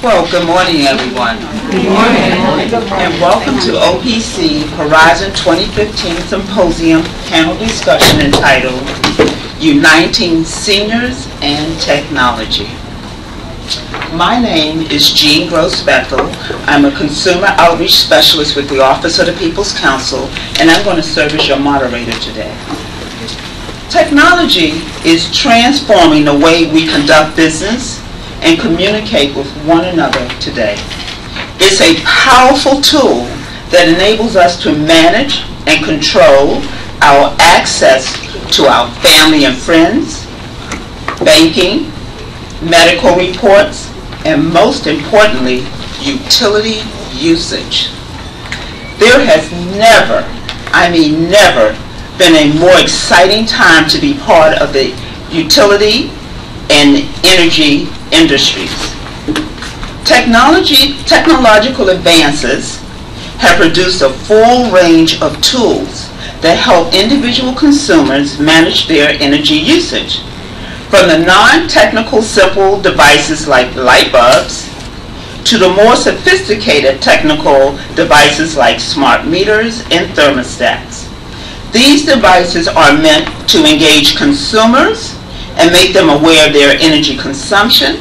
Well, good morning, everyone. Good morning. And welcome to OPC Horizon 2015 Symposium panel discussion entitled Uniting Seniors and Technology. My name is Jean Gross-Bethel. I'm a consumer outreach specialist with the Office of the People's Council, and I'm going to serve as your moderator today. Technology is transforming the way we conduct business and communicate with one another today. It's a powerful tool that enables us to manage and control our access to our family and friends, banking, medical reports, and most importantly, utility usage. There has never, I mean never, been a more exciting time to be part of the utility and energy industries. Technological advances have produced a full range of tools that help individual consumers manage their energy usage. From the non-technical simple devices like light bulbs to the more sophisticated technical devices like smart meters and thermostats. These devices are meant to engage consumers and make them aware of their energy consumption,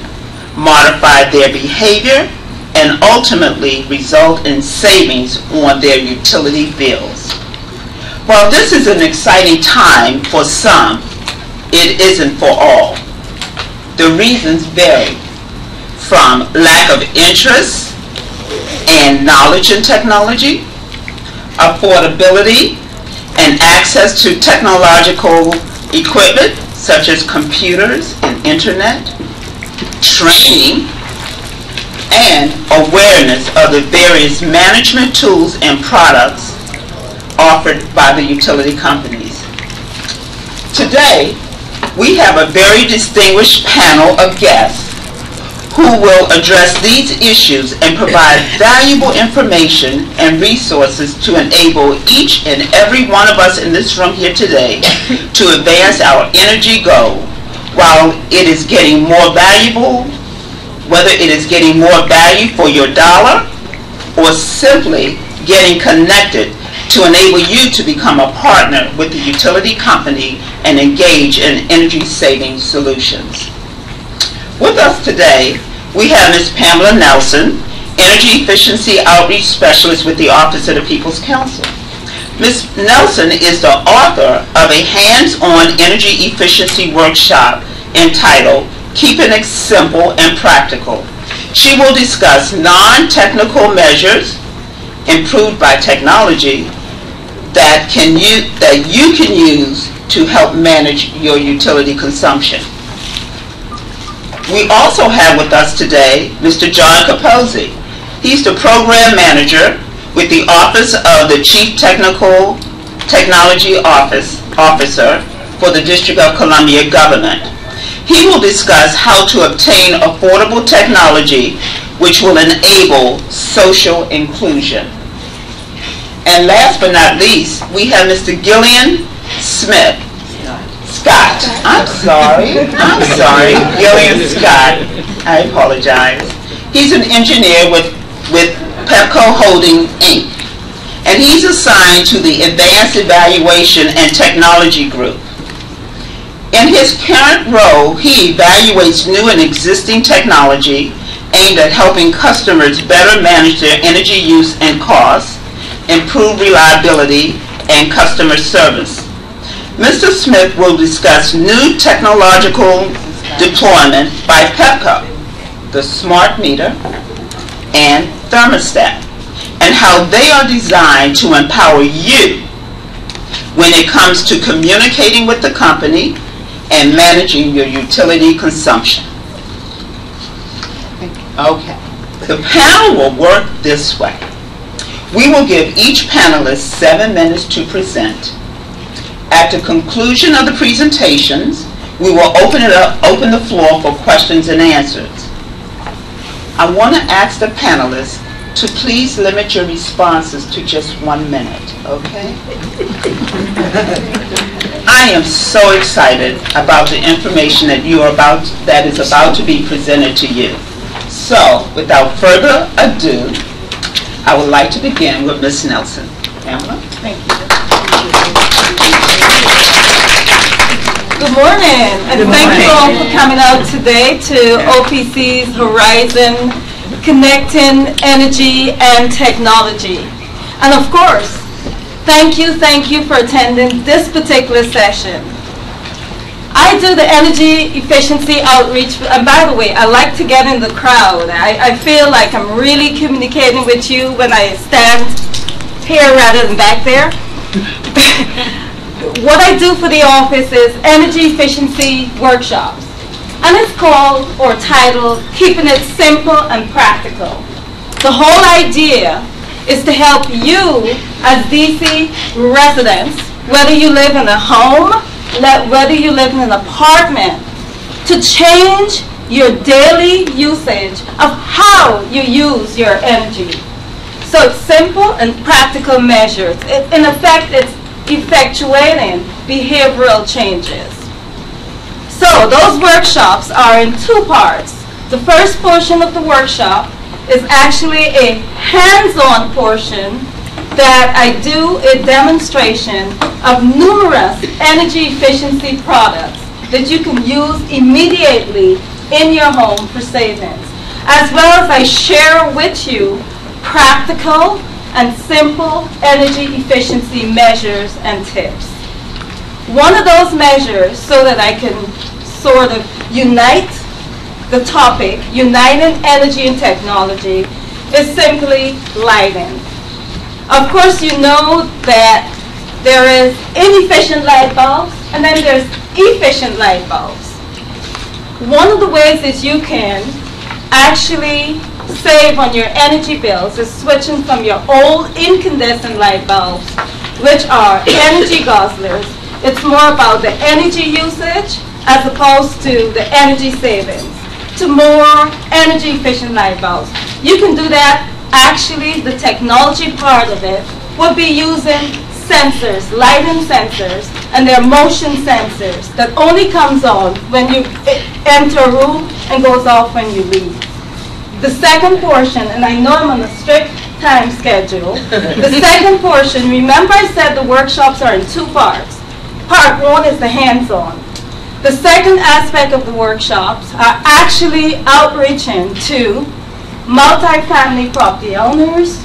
modify their behavior, and ultimately result in savings on their utility bills. While this is an exciting time for some, it isn't for all. The reasons vary from lack of interest and knowledge in technology, affordability, and access to technological equipment such as computers and internet, training, and awareness of the various management tools and products offered by the utility companies. Today, we have a very distinguished panel of guests who will address these issues and provide valuable information and resources to enable each and every one of us in this room here today to advance our energy goal while it is getting more valuable, whether it is getting more value for your dollar or simply getting connected to enable you to become a partner with the utility company and engage in energy saving solutions. With us today, we have Ms. Pamela Nelson, Energy Efficiency Outreach Specialist with the Office of the People's Council. Ms. Nelson is the author of a hands-on energy efficiency workshop entitled Keeping It Simple and Practical. She will discuss non-technical measures improved by technology that you can use to help manage your utility consumption. We also have with us today Mr. John Capozzi. He's the Program Manager with the Office of the Chief Technology Officer for the District of Columbia Government. He will discuss how to obtain affordable technology which will enable social inclusion. And last but not least, we have Mr. Gillian Scott. I'm sorry, Gillian Scott. I apologize. He's an engineer with Pepco Holding, Inc. And he's assigned to the Advanced Evaluation and Technology Group. In his current role, he evaluates new and existing technology aimed at helping customers better manage their energy use and costs, improve reliability, and customer service. Mr. Smith will discuss new technological deployment by Pepco, the smart meter and thermostat, and how they are designed to empower you when it comes to communicating with the company and managing your utility consumption. Okay, the panel will work this way. We will give each panelist 7 minutes to present. At the conclusion of the presentations, we will open the floor for questions and answers. I want to ask the panelists to please limit your responses to just 1 minute, okay? I am so excited about the information that is about to be presented to you. So, without further ado, I would like to begin with Ms. Nelson. Pamela? Thank you. Good morning, and thank you all for coming out today to OPC's Horizon Connecting Energy and Technology. And of course, thank you for attending this particular session. I do the energy efficiency outreach, and by the way, I like to get in the crowd. I feel like I'm really communicating with you when I stand here rather than back there. What I do for the office is energy efficiency workshops, and it's called or titled Keeping It Simple and Practical. The whole idea is to help you as DC residents, whether you live in a home, whether you live in an apartment, to change your daily usage of how you use your energy. So it's simple and practical measures. In effect, it's effectuating behavioral changes. So those workshops are in two parts. The first portion of the workshop is actually a hands-on portion that I do a demonstration of numerous energy efficiency products that you can use immediately in your home for savings, as well as I share with you practical and simple energy efficiency measures and tips. One of those measures, so that I can sort of unite the topic, uniting energy and technology, is simply lighting. Of course, you know that there is inefficient light bulbs, and then there's efficient light bulbs. One of the ways that you can actually save on your energy bills is switching from your old incandescent light bulbs, which are energy guzzlers. It's more about the energy usage as opposed to the energy savings, to more energy efficient light bulbs. You can do that. Actually, the technology part of it would be using sensors, lighting sensors, and they're motion sensors that only comes on when you enter a room and goes off when you leave. The second portion, and I know I'm on a strict time schedule, the second portion, remember I said the workshops are in two parts. Part one is the hands-on. The second aspect of the workshops are actually outreaching to multifamily property owners,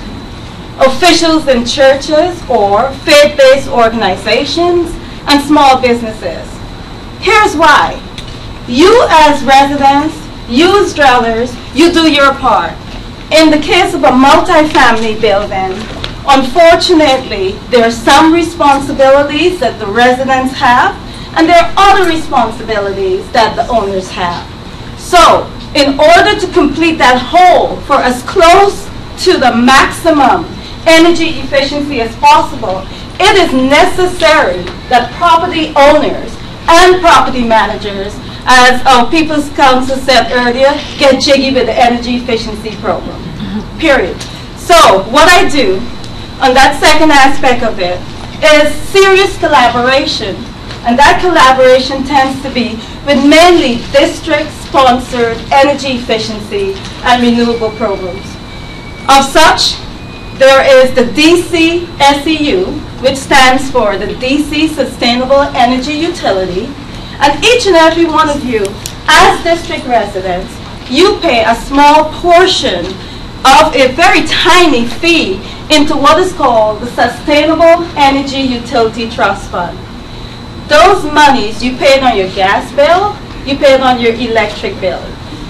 officials in churches or faith-based organizations, and small businesses. Here's why. You as residents, you as dwellers, you do your part. In the case of a multifamily building, unfortunately, there are some responsibilities that the residents have, and there are other responsibilities that the owners have. So, in order to complete that whole for as close to the maximum energy efficiency as possible, it is necessary that property owners and property managers, as our People's Council said earlier, get jiggy with the energy efficiency program, period. So what I do on that second aspect of it is serious collaboration. And that collaboration tends to be with mainly district-sponsored energy efficiency and renewable programs. Of such, there is the DC SEU, which stands for the DC Sustainable Energy Utility. And each and every one of you, as district residents, you pay a small portion of a very tiny fee into what is called the Sustainable Energy Utility Trust Fund. Those monies, you pay it on your gas bill, you pay it on your electric bill.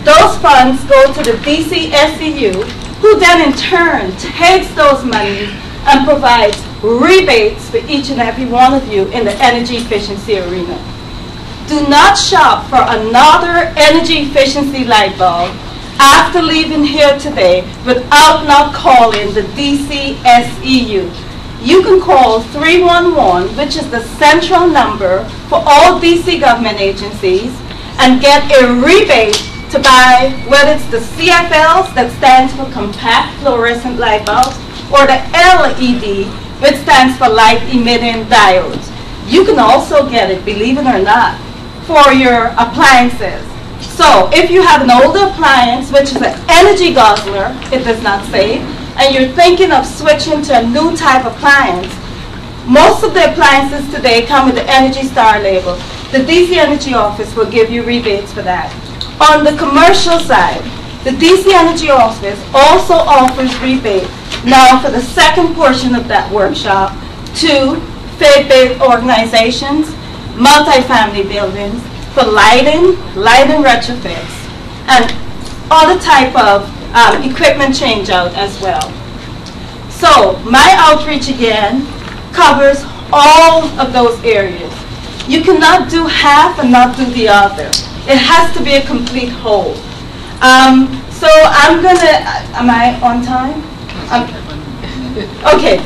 Those funds go to the DC SEU, who then in turn takes those monies and provides rebates for each and every one of you in the energy efficiency arena. Do not shop for another energy efficiency light bulb after leaving here today without not calling the DC SEU. You can call 311, which is the central number for all DC government agencies, and get a rebate to buy, whether it's the CFLs, that stands for compact fluorescent light bulbs, or the LED, which stands for light emitting diodes. You can also get it, believe it or not, for your appliances. So if you have an older appliance, which is an energy guzzler, it does not save, and you're thinking of switching to a new type of appliance, most of the appliances today come with the Energy Star label. The DC Energy Office will give you rebates for that. On the commercial side, the DC Energy Office also offers rebate now for the second portion of that workshop to faith-based organizations, multifamily buildings, for lighting retrofits, and other type of equipment change out as well. So my outreach again covers all of those areas. You cannot do half and not do the other. It has to be a complete whole. So I'm gonna, am I on time? Okay.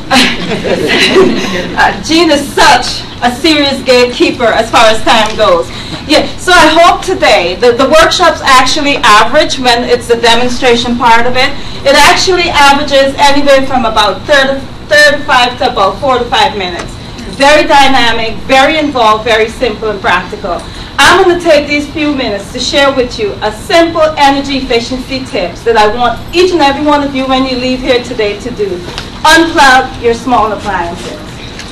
Jean is such a serious gatekeeper as far as time goes. Yeah, so I hope today, the workshops actually average, when it's the demonstration part of it, it actually averages anywhere from about 35 to about 4 to 5 minutes. Very dynamic, very involved, very simple and practical. I'm going to take these few minutes to share with you a simple energy efficiency tips that I want each and every one of you when you leave here today to do. Unplug your small appliances.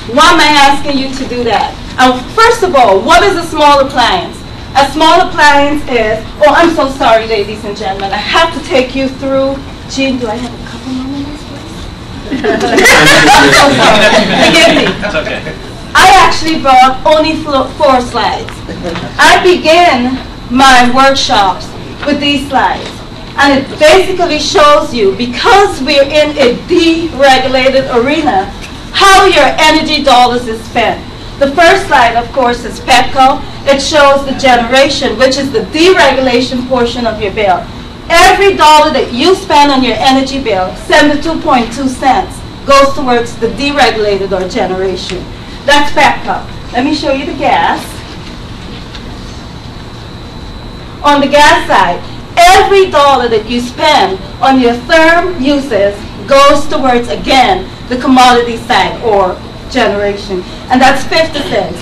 Why am I asking you to do that? First of all, what is a small appliance? A small appliance is, oh, I'm so sorry, ladies and gentlemen. I have to take you through. Jean, do I have a couple more minutes, please? I'm so sorry. Forgive me. That's okay. I actually brought only 4 slides. I begin my workshops with these slides. And it basically shows you, because we're in a deregulated arena, how your energy dollars is spent. The first slide, of course, is Petco. It shows the generation, which is the deregulation portion of your bill. Every dollar that you spend on your energy bill, 72.2 cents, goes towards the deregulated or generation. That's Petco. Let me show you the gas. On the gas side, every dollar that you spend on your therm uses goes towards, again, the commodity side or generation. And that's 50 cents.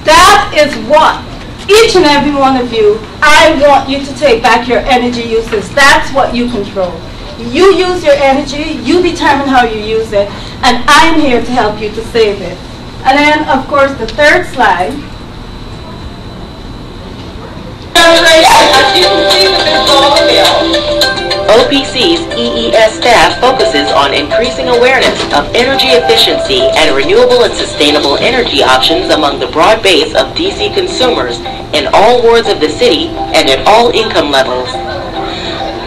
That is what each and every one of you, I want you to take back your energy uses. That's what you control. You use your energy, you determine how you use it, and I'm here to help you to save it. And then, of course, the third slide. OPC's EES staff focuses on increasing awareness of energy efficiency and renewable and sustainable energy options among the broad base of DC consumers in all wards of the city and at all income levels.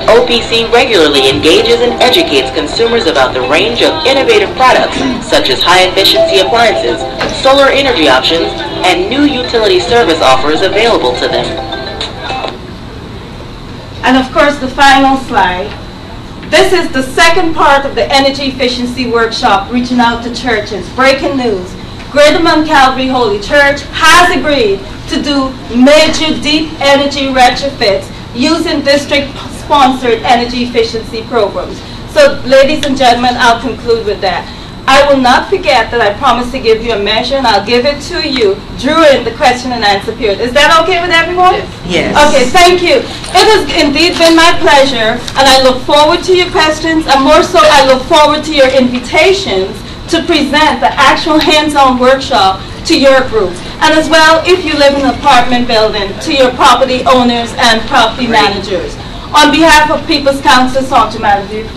OPC regularly engages and educates consumers about the range of innovative products such as high-efficiency appliances, solar energy options, and new utility service offers available to them. And of course, the final slide. This is the second part of the energy efficiency workshop, reaching out to churches. Breaking news. Greater Mount Calvary Holy Church has agreed to do major deep energy retrofits using district-sponsored energy efficiency programs. So, ladies and gentlemen, I'll conclude with that. I will not forget that I promised to give you a measure, and I'll give it to you during the question and answer period. Is that okay with everyone? Yes. Okay, thank you. It has indeed been my pleasure, and I look forward to your questions, and more so, I look forward to your invitations to present the actual hands-on workshop to your group. And as well, if you live in an apartment building, to your property owners and property managers. On behalf of People's Council, Santa Maria,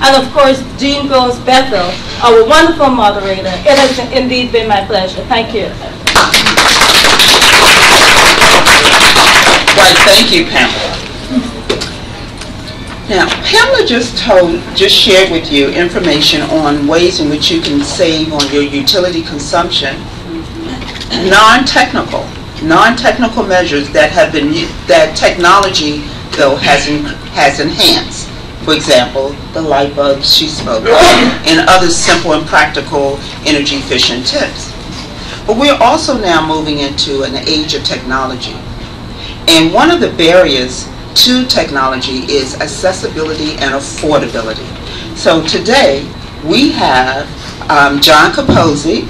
and of course, Jean Gross Bethel, our wonderful moderator, it has indeed been my pleasure. Thank you. Right, thank you, Pamela. Now, Pamela just shared with you information on ways in which you can save on your utility consumption. Non-technical measures that have been that technology though has enhanced. For example, the light bulbs she spoke of, and other simple and practical energy efficient tips. But we're also now moving into an age of technology. And one of the barriers to technology is accessibility and affordability. So today we have John Capozzi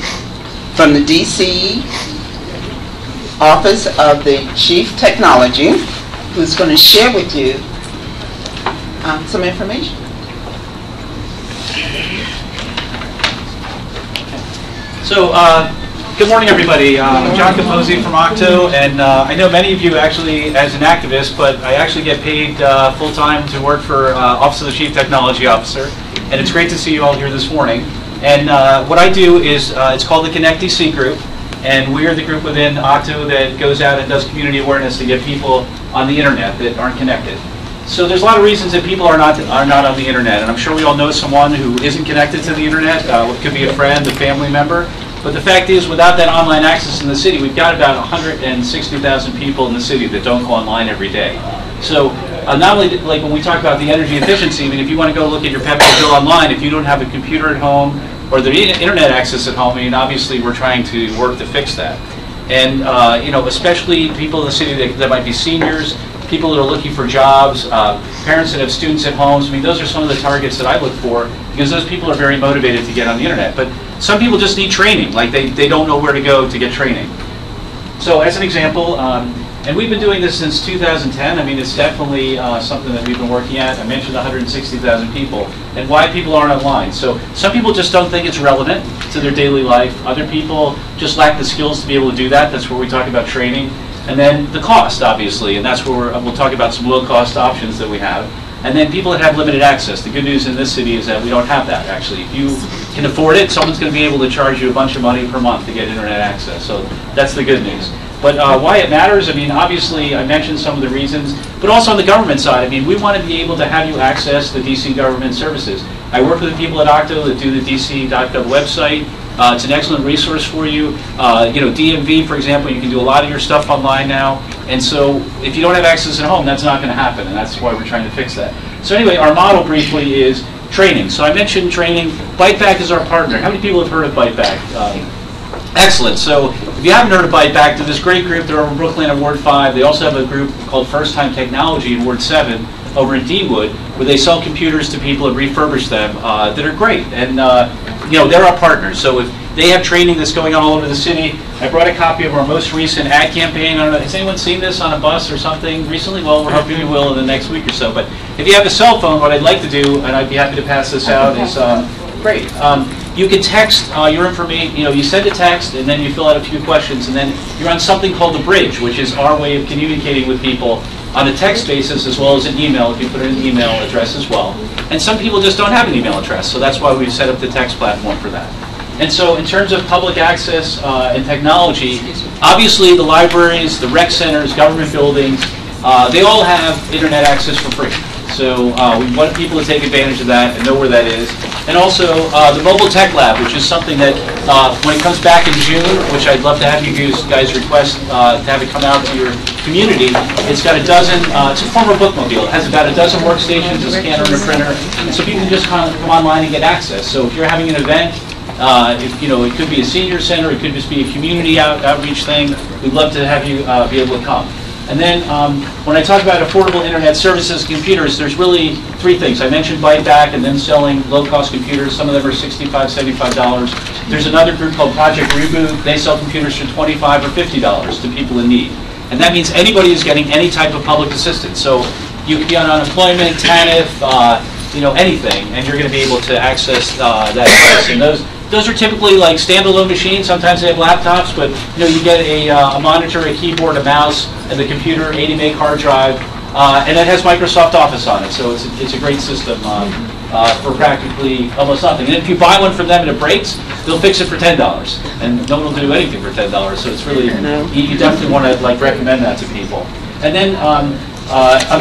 from the DC Office of the Chief Technology, who's going to share with you some information. So, good morning, everybody. I'm John Capozzi from Octo, and I know many of you actually as an activist, but I actually get paid full-time to work for Office of the Chief Technology Officer, and it's great to see you all here this morning. And what I do is, it's called the Connect DC Group, and we are the group within Octo that goes out and does community awareness to get people on the internet that aren't connected. So there's a lot of reasons that people are not on the internet, and I'm sure we all know someone who isn't connected to the internet. It could be a friend, a family member. But the fact is, without that online access in the city, we've got about 160,000 people in the city that don't go online every day. So not only, like when we talk about the energy efficiency, I mean, if you want to go look at your pet bill online, if you don't have a computer at home or the internet access at home, I mean, obviously we're trying to work to fix that. And you know, especially people in the city that might be seniors, people that are looking for jobs, parents that have students at homes. I mean, those are some of the targets that I look for, because those people are very motivated to get on the internet. But some people just need training, like they don't know where to go to get training. So as an example, and we've been doing this since 2010. I mean, it's definitely something that we've been working at. I mentioned 160,000 people, and why people aren't online. So some people just don't think it's relevant to their daily life. Other people just lack the skills to be able to do that. That's where we talk about training. And then the cost, obviously, and that's where we'll talk about some low-cost options that we have. And then people that have limited access. The good news in this city is that we don't have that, actually. If you can afford it, someone's going to be able to charge you a bunch of money per month to get internet access. So that's the good news. But why it matters, I mean, obviously, I mentioned some of the reasons, but also on the government side, I mean, we want to be able to have you access the DC government services. I work with the people at Octo that do the DC.gov website. It's an excellent resource for you. You know, DMV, for example, you can do a lot of your stuff online now. And so if you don't have access at home, that's not going to happen, and that's why we're trying to fix that. So anyway, our model briefly is training. So I mentioned training. BiteBack is our partner. How many people have heard of BiteBack? Excellent. So if you haven't heard of BiteBack, they're this great group. They're over in Brooklyn in Ward 5. They also have a group called First Time Technology in Ward 7 over in Deanwood, where they sell computers to people and refurbish them that are great. And you know, they're our partners. So if they have training that's going on all over the city, I brought a copy of our most recent ad campaign. I don't know, has anyone seen this on a bus or something recently? Well, we're hoping you will in the next week or so. But if you have a cell phone, what I'd like to do, and I'd be happy to pass this out, is great. You can text your information. You know, you send a text, and then you fill out a few questions, and then you're on something called the Bridge, which is our way of communicating with people on a text basis as well as an email, if you put in an email address as well. And some people just don't have an email address, so that's why we've set up the text platform for that. And so in terms of public access and technology, obviously the libraries, the rec centers, government buildings, they all have internet access for free. So we want people to take advantage of that and know where that is. And also the Mobile Tech Lab, which is something that when it comes back in June, which I'd love to have you guys request to have it come out to your community, it's got a dozen, it's a former bookmobile. It has about a dozen workstations, a scanner and a printer, so people can just come online and get access. So if you're having an event, you know, it could be a senior center, it could just be a community outreach thing, we'd love to have you be able to come. And then when I talk about affordable internet services and computers, there's really three things. I mentioned BiteBack and then selling low-cost computers. Some of them are $65, $75. There's another group called Project Reboot. They sell computers for $25 or $50 to people in need. And that means anybody is getting any type of public assistance. So you could be on unemployment, TANF, you know, anything, and you're going to be able to access that service. And those are typically like standalone machines. Sometimes they have laptops, but you know, you get a monitor, a keyboard, a mouse, and the computer, 80 meg hard drive, and it has Microsoft Office on it. So it's a great system for practically almost nothing. And if you buy one from them and it breaks, they'll fix it for $10, and no one will do anything for $10. So it's really, you definitely want to like recommend that to people. And then on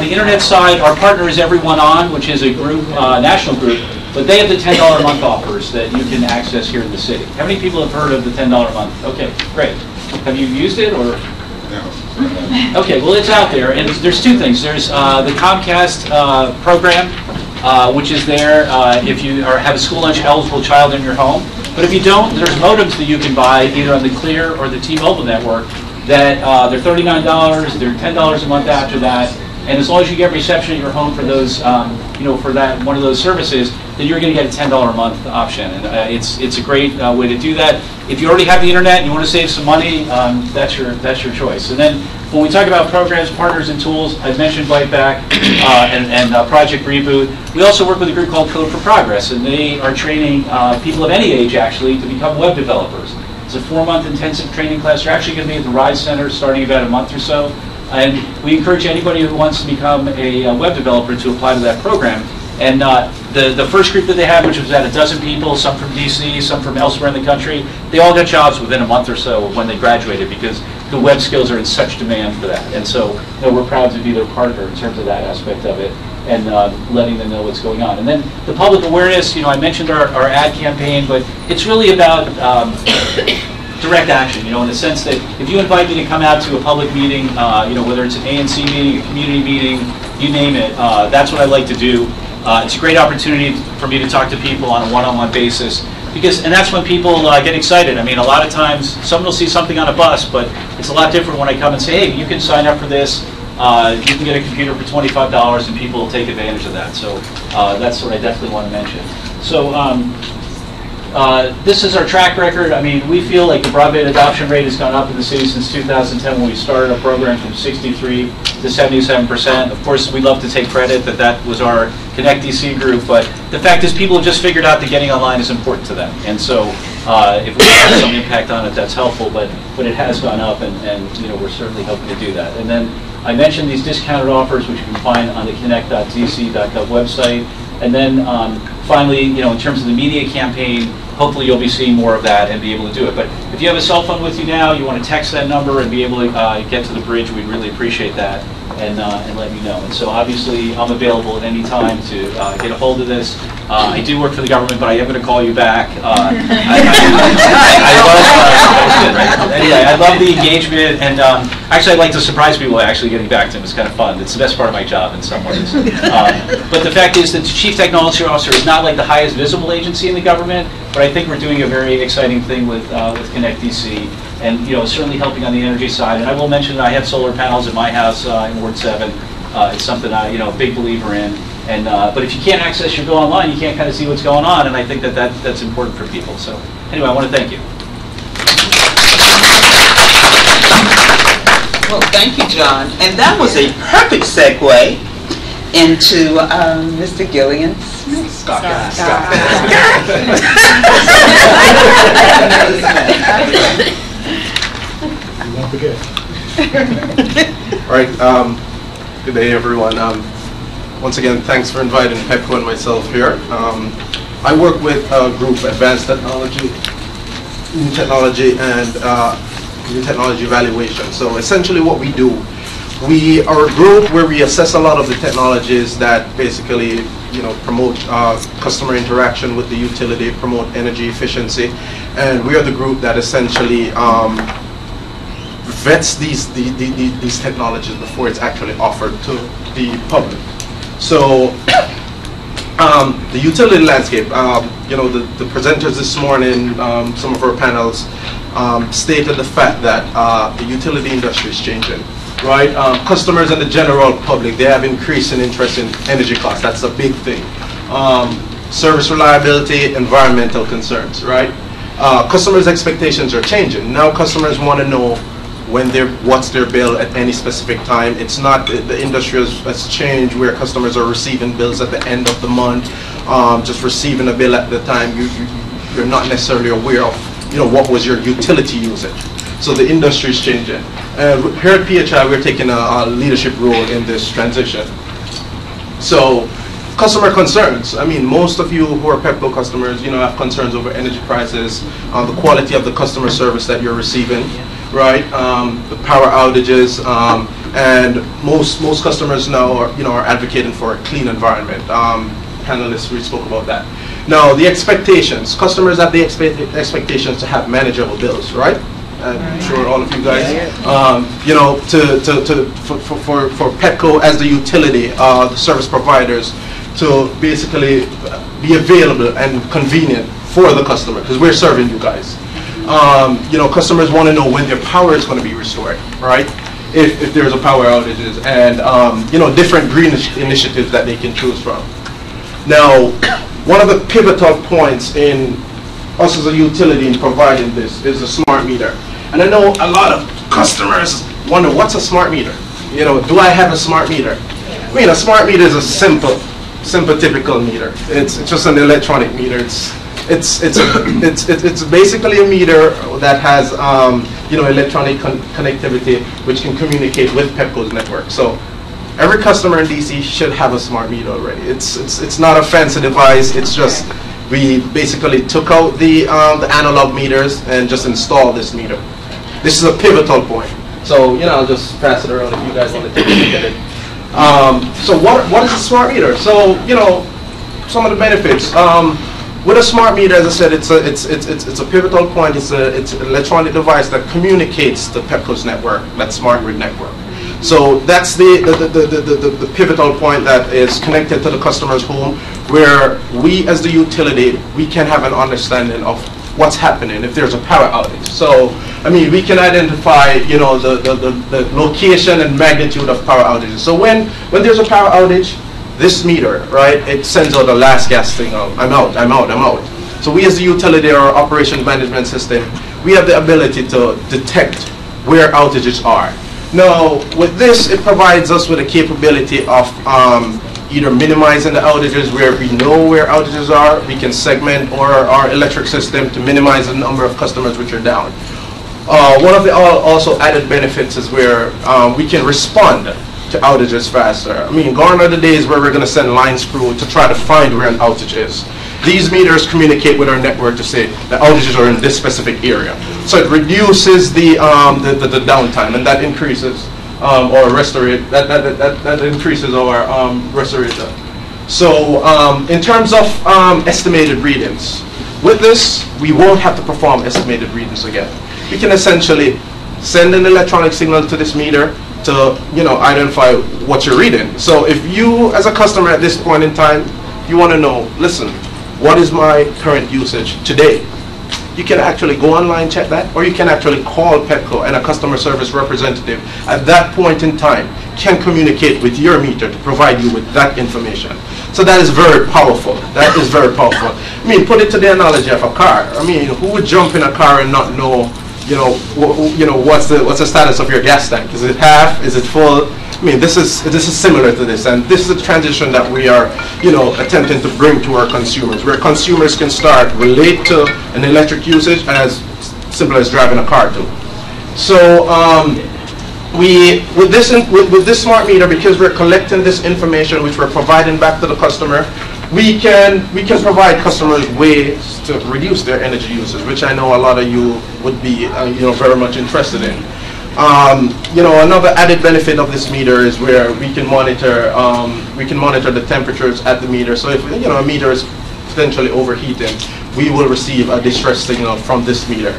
the internet side, our partner is Everyone On, which is a group, national group. But they have the $10 a month offers that you can access here in the city. How many people have heard of the $10 a month? Okay, great. Have you used it or? No. Okay, well it's out there, and there's two things. There's the Comcast program, which is there if you have a school lunch eligible child in your home. But if you don't, there's modems that you can buy either on the Clear or the T-Mobile network that they're $39, they're $10 a month after that. And as long as you get reception at your home for those, you know, for that one of those services, then you're going to get a $10 a month option. And it's a great way to do that. If you already have the internet and you want to save some money, that's your choice. And then When we talk about programs, partners, and tools, I've mentioned Biteback and Project Reboot. We also work with a group called Code for Progress, and they are training people of any age, actually, to become web developers. It's a 4-month intensive training class. They're actually going to be at the RISE Center starting about a month or so. And we encourage anybody who wants to become a web developer to apply to that program. And the first group that they had, which was at 12 people, some from DC, some from elsewhere in the country, they all got jobs within a month or so when they graduated because the web skills are in such demand for that. And so we're proud to be their partner in terms of that aspect of it and letting them know what's going on. And then the public awareness, I mentioned our ad campaign, but it's really about direct action, in the sense that if you invite me to come out to a public meeting, whether it's an ANC meeting, a community meeting, you name it, that's what I like to do. It's a great opportunity for me to talk to people on a one-on-one basis, and that's when people get excited. I mean, a lot of times someone will see something on a bus, but it's a lot different when I come and say, hey, you can sign up for this, you can get a computer for $25, and people will take advantage of that. So that's what I definitely want to mention. So this is our track record. I mean, we feel like the broadband adoption rate has gone up in the city since 2010 when we started our program from 63 to 77%. Of course, we love to take credit that was our Connect DC group, but the fact is people have just figured out that getting online is important to them. And so if we have some impact on it, that's helpful, but it has gone up, and we're certainly hoping to do that. And then I mentioned these discounted offers, which you can find on the connect.dc.gov website. And then finally, in terms of the media campaign, hopefully you'll be seeing more of that and be able to do it. But if you have a cell phone with you now, you want to text that number and be able to get to the bridge, we'd really appreciate that, and let me know. And so obviously I'm available at any time to get a hold of this. I do work for the government, but I am going to call you back. I love the engagement, and actually I'd like to surprise people by actually getting back to them. It's kind of fun. It's the best part of my job in some ways. But the fact is that the Chief Technology Officer is not like the highest visible agency in the government, but I think we're doing a very exciting thing with Connect DC, and certainly helping on the energy side. And I will mention that I have solar panels at my house in Ward 7. It's something I, a big believer in. And but if you can't access your bill online, you can't kind of see what's going on, and I think that's important for people. So anyway, I want to thank you. Well, thank you, John. And that was a perfect segue into Mr. Gillian Smith. Scott. Don't forget. All right. Good day, everyone. Once again, thanks for inviting Pepco and myself here. I work with a group, Advanced Technology, New Technology, and New Technology Evaluation. So essentially what we do, we are a group where we assess a lot of the technologies that basically promote customer interaction with the utility, promote energy efficiency, and we are the group that essentially vets these technologies before it's actually offered to the public. So the utility landscape, the presenters this morning, some of our panels stated the fact that the utility industry is changing, right? Customers and the general public, they have increasing interest in energy costs. That's a big thing. Service reliability, environmental concerns, right? Customers' expectations are changing. Now customers want to know what's their bill at any specific time. It's not, the industry has changed where customers are receiving bills at the end of the month, just receiving a bill at the time you're not necessarily aware of, what was your utility usage. So the industry is changing. Here at PHI, we're taking a leadership role in this transition. So customer concerns. I mean, most of you who are Pepco customers, have concerns over energy prices, the quality of the customer service that you're receiving, right? The power outages, and most customers now are advocating for a clean environment. Panelists, we spoke about that. Now, the expectations. Customers have the expectations to have manageable bills, right? I'm sure all of you guys, for Pepco as the utility, the service providers, to basically be available and convenient for the customer, because we're serving you guys. Customers want to know when their power is going to be restored, right? If there's a power outages, and different green initiatives that they can choose from. Now, one of the pivotal points in us as a utility in providing this is a smart meter. And I know a lot of customers wonder, what's a smart meter? You know, do I have a smart meter? I mean, a smart meter is a simple typical meter. It's just an electronic meter. It's basically a meter that has you know, electronic connectivity which can communicate with Pepco's network. So every customer in DC should have a smart meter already. It's not a fancy device. It's just we basically took out the analog meters and just installed this meter. This is a pivotal point. So, you know, I'll just pass it around if you guys want to take a look at it. So what is a smart meter? So, you know, some of the benefits. With a smart meter, as I said, it's a pivotal point. It's an electronic device that communicates to Pepco's network, that smart grid network. So that's the pivotal point that is connected to the customer's home, where we as the utility, we can have an understanding of what's happening if there's a power outage. So, I mean, we can identify, you know, the location and magnitude of power outages. So when there's a power outage, this meter, right, it sends out the last gas signal. I'm out, I'm out, I'm out. So we as the utility or operations management system, we have the ability to detect where outages are. Now, with this, it provides us with a capability of either minimizing the outages where we know where outages are. We can segment our electric system to minimize the number of customers which are down. One of the also added benefits is where we can respond to outages faster. I mean, gone are the days where we're going to send lines through to try to find where an outage is. These meters communicate with our network to say the outages are in this specific area. So it reduces the downtime, and that increases or that increases our restoration. So in terms of estimated readings, with this we won't have to perform estimated readings again. We can essentially send an electronic signal to this meter to, you know, identify what you're reading. So if you, as a customer at this point in time, you want to know, listen, what is my current usage today? You can actually go online, check that, or you can actually call Pepco, and a customer service representative at that point in time can communicate with your meter to provide you with that information. So that is very powerful. That is very powerful. I mean, put it to the analogy of a car. I mean, who would jump in a car and not know, what's the status of your gas tank? Is it half? Is it full? I mean, this is similar to this, and this is a transition that we are, attempting to bring to our consumers, where consumers can start relate to an electric usage as simple as driving a car too. So with this smart meter, because we're collecting this information which we're providing back to the customer, we can provide customers ways to reduce their energy usage, which I know a lot of you would be very much interested in. Another added benefit of this meter is where we can monitor the temperatures at the meter. So if a meter is potentially overheating, we will receive a distress signal from this meter.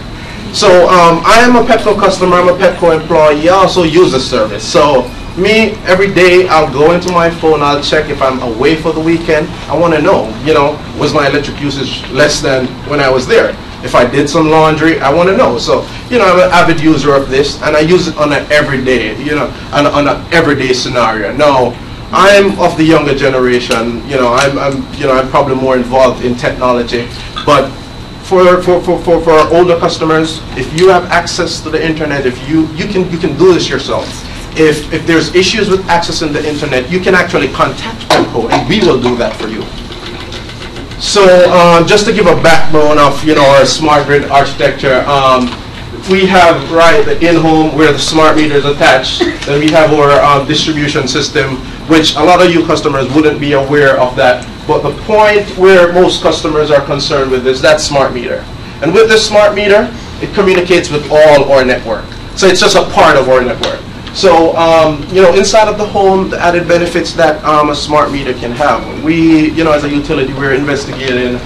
So I am a Pepco customer, I'm a Pepco employee, I also use the service. So me, every day I'll go into my phone, I'll check if I'm away for the weekend. I want to know, was my electric usage less than when I was there? If I did some laundry, I want to know. So, I'm an avid user of this, and I use it on an everyday, on an everyday scenario. Now, I'm of the younger generation. I'm probably more involved in technology. But for our older customers, if you have access to the internet, if you can do this yourself. If there's issues with accessing the internet, you can actually contact Pepco, and we will do that for you. So just to give a backbone of our smart grid architecture, we have the in-home where the smart meter is attached. Then we have our distribution system, which a lot of you customers wouldn't be aware of that. But the point where most customers are concerned with is that smart meter. And with this smart meter, it communicates with all our network. So it's just a part of our network. So, inside of the home, the added benefits that a smart meter can have. We, as a utility, we're investigating,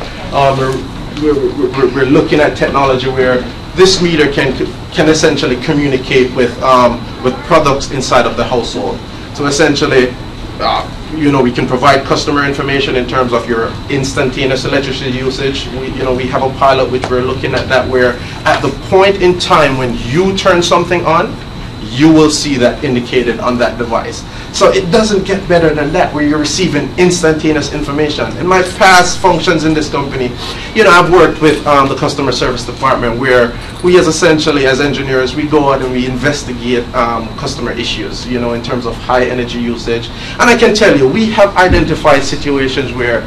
we're looking at technology where this meter can essentially communicate with products inside of the household. So essentially, we can provide customer information in terms of your instantaneous electricity usage. We have a pilot which we're looking at that, where at the point in time when you turn something on, you will see that indicated on that device. So it doesn't get better than that, where you're receiving instantaneous information. In my past functions in this company, you know, I've worked with the customer service department, where we essentially as engineers, we go out and we investigate customer issues, you know, in terms of high energy usage. And I can tell you, we have identified situations where,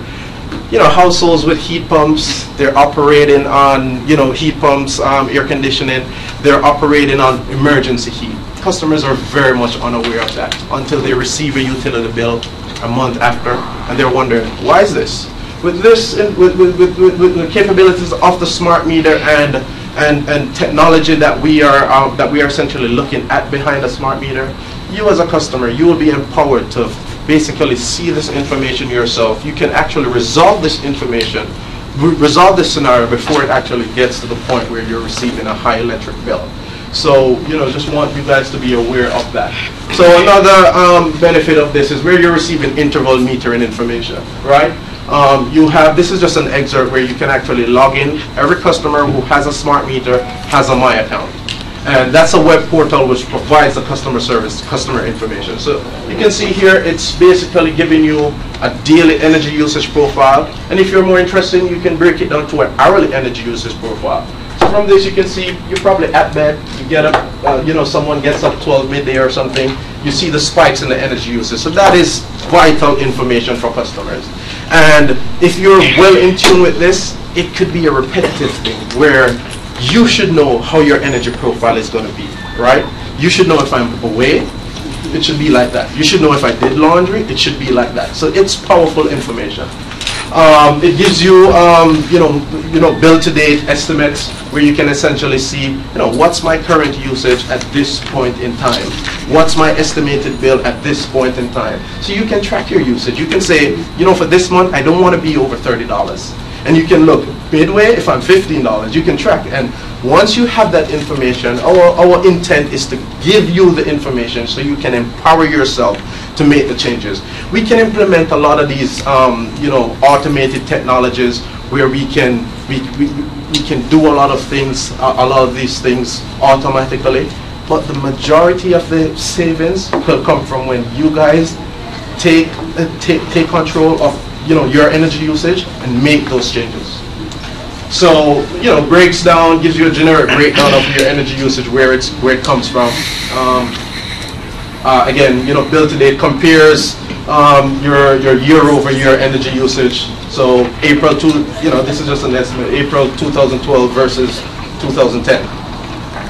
you know, households with heat pumps, they're operating on, you know, heat pumps, air conditioning, they're operating on emergency heat. Customers are very much unaware of that until they receive a utility bill a month after, and they're wondering, why is this? With this, with the capabilities of the smart meter and technology that we are essentially looking at behind the smart meter, you as a customer, you will be empowered to basically see this information yourself. You can actually resolve this information, resolve this scenario before it actually gets to the point where you're receiving a high electric bill. So, you know, just want you guys to be aware of that. So another benefit of this is where you're receiving interval metering information, right? You have, this is just an excerpt where you can actually log in. Every customer who has a smart meter has a My Account. And that's a web portal which provides the customer service, customer information. So you can see here, it's basically giving you a daily energy usage profile. And if you're more interested, you can break it down to an hourly energy usage profile. So from this, you can see you're probably at bed, you get up, you know, someone gets up 12 midday or something, you see the spikes in the energy usage. So that is vital information for customers. And if you're well in tune with this, it could be a repetitive thing where you should know how your energy profile is going to be, right? You should know if I'm away, it should be like that. You should know if I did laundry, it should be like that. So it's powerful information. It gives you, you know, bill-to-date estimates where you can essentially see, you know, what's my current usage at this point in time? What's my estimated bill at this point in time? So you can track your usage. You can say, you know, for this month, I don't want to be over $30. And you can look midway, if I'm $15, you can track. And once you have that information, our intent is to give you the information so you can empower yourself to make the changes. We can implement a lot of these, you know, automated technologies where we can do a lot of things, a lot of these things automatically. But the majority of the savings will come from when you guys take control of, you know, your energy usage and make those changes. So, you know, breaks down, gives you a generic breakdown of your energy usage, where it comes from. Again, you know, bill to date compares your year-over-year energy usage. So April 2, you know, this is just an estimate, April 2012 versus 2010.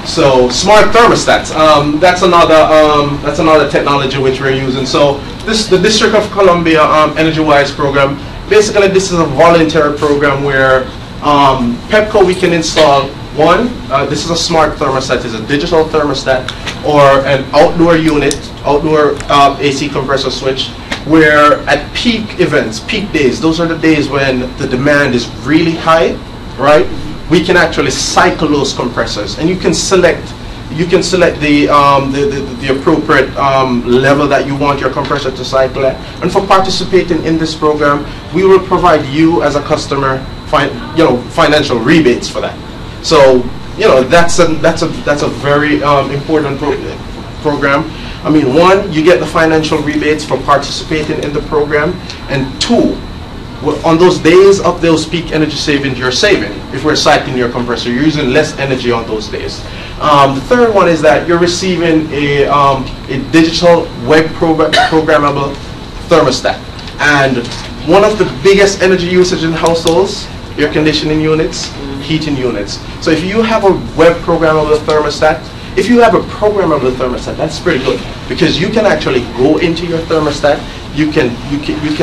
So smart thermostats, that's another technology which we're using. So the District of Columbia EnergyWise program, basically this is a voluntary program where Pepco, we can install one, this is a smart thermostat, it's a digital thermostat, or an outdoor unit, outdoor AC compressor switch, where at peak events, peak days, those are the days when the demand is really high, right? We can actually cycle those compressors, and you can select the appropriate level that you want your compressor to cycle at. And for participating in this program, we will provide you as a customer, financial rebates for that. So, you know, that's a very important program. I mean, one, you get the financial rebates for participating in the program, and two, on those days of those peak energy savings, you're saving. If we're cycling your compressor, you're using less energy on those days. The third one is that you're receiving a digital web programmable thermostat. And one of the biggest energy usage in households, air conditioning units, heating units. So if you have a web programmable thermostat, that's pretty good, because you can actually go into your thermostat. You can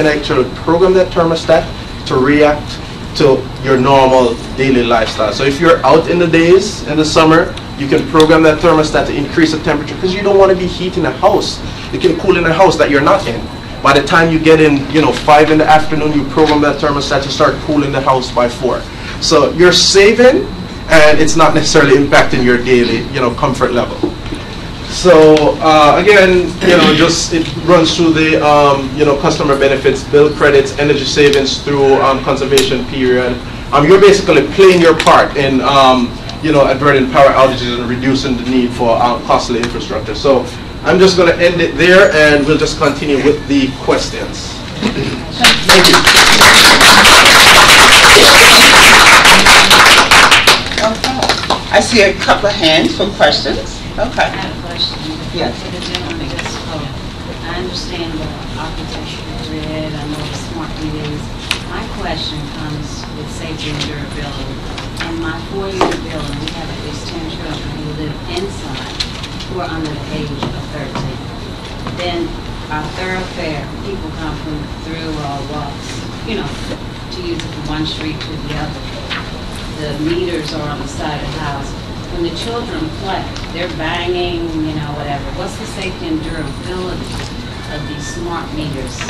actually program that thermostat to react to your normal daily lifestyle. So if you're out in the days in the summer, you can program that thermostat to increase the temperature, because you don't want to be heating a house. You can cool in a house that you're not in. By the time you get in, 5 in the afternoon, you program that thermostat to start cooling the house by 4. So you're saving, and it's not necessarily impacting your daily, comfort level. So again, just it runs through the customer benefits, bill credits, energy savings through conservation period. You're basically playing your part in averting power outages and reducing the need for costly infrastructure. So I'm just going to end it there, and we'll just continue with the questions. Thank you. Okay. I see a couple of hands for questions. Okay. I have a question. Yes. For the gentleman that just spoke. I understand the architecture grid, I know the smart meters. My question comes with safety and durability. In my 4-unit building, we have at least 10 children who live inside who are under the age of 13. Then our thoroughfare, people come from through or walks, to use it from one street to the other. The meters are on the side of the house. When the children play, they're banging, whatever. What's the safety and durability of these smart meters?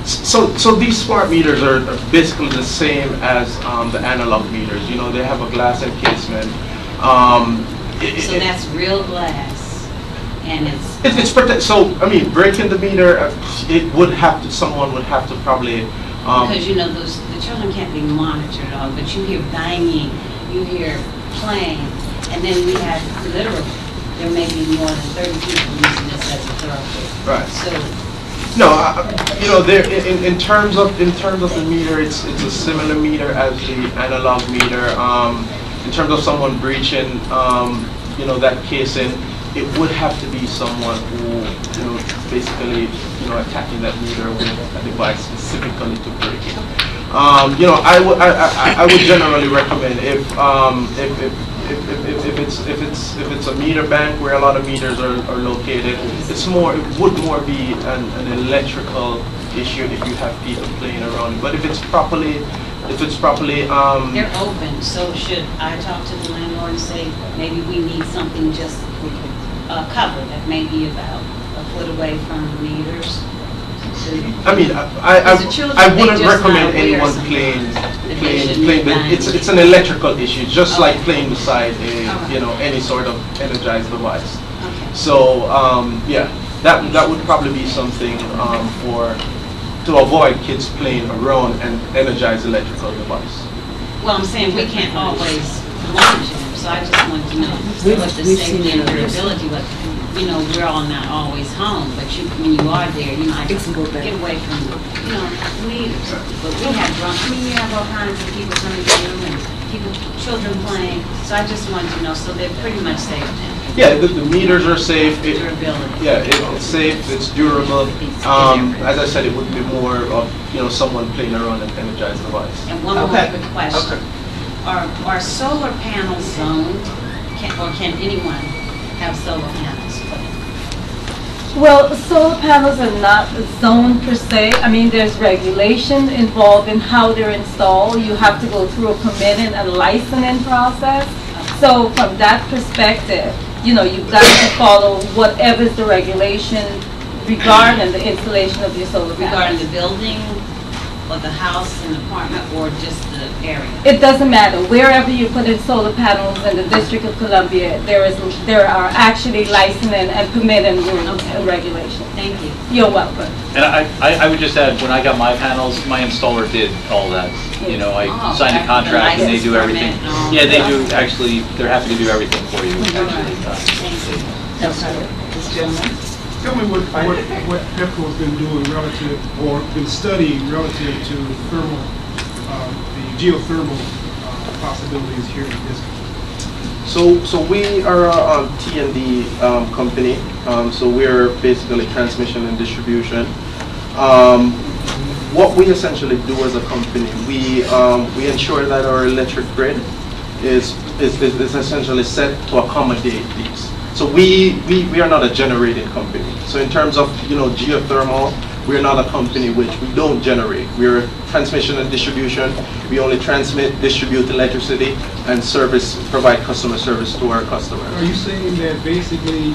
So these smart meters are basically the same as the analog meters. They have a glass encasement. So that's real glass, and it's protect. So breaking the meter, someone would have to probably. Because the children can't be monitored at all, but you hear banging, you hear playing, and then we have literally there may be more than 30 people using this as a thoroughfare. Right. So. No, there in terms of the meter, it's a similar meter as the analog meter. In terms of someone breaching, that casing, it would have to be someone who, basically, attacking that meter with a device specifically to break it. I would generally recommend if it's a meter bank where a lot of meters are located, it would more be an electrical issue if you have people playing around. But if it's properly they're open, so should I talk to the landlord and say maybe we need something just covered that may be about a foot away from the meters? I wouldn't recommend anyone playing, but it's an electrical issue, just like playing beside any sort of energized device. Okay. So that would probably be something to avoid kids playing around an energized electrical device. Well, I'm saying we can't always monitor them, so I just want to know what the safety and durability was. We're all not always home, but when you are there, I just get away from, meters. But we have you have all kinds of people coming through and children playing, so I just want to know, so they're pretty much safe now. Yeah, the meters are safe. Durability. Yeah, it's safe, it's durable. As I said, it would be more of, someone playing around an energized device. And one more quick question. Okay. Are solar panels zoned, or can anyone have solar panels? Well, solar panels are not zoned per se. There's regulation involved in how they're installed. You have to go through a permitting and licensing process. So from that perspective, you've got to follow whatever's the regulation regarding the installation of your solar panels. Regarding the building, or the house and apartment, or just the area? It doesn't matter. Wherever you put in solar panels in the District of Columbia, there are actually licensing and permitting rules and regulations. Thank you. You're welcome. And I would just add, when I got my panels, my installer did all that. I signed a contract and they do everything. Yeah, they do actually, they're happy to do everything for you. This gentleman? Tell me what PEPCO's been doing relative, or been studying relative to thermal, the geothermal possibilities here in the district. So we are a T&D company. So we're basically transmission and distribution. What we essentially do as a company, we ensure that our electric grid is essentially set to accommodate these. So we are not a generating company. So in terms of geothermal, we're not a company which we don't generate. We're transmission and distribution. We only transmit, distribute electricity, and provide customer service to our customers. Are you saying that basically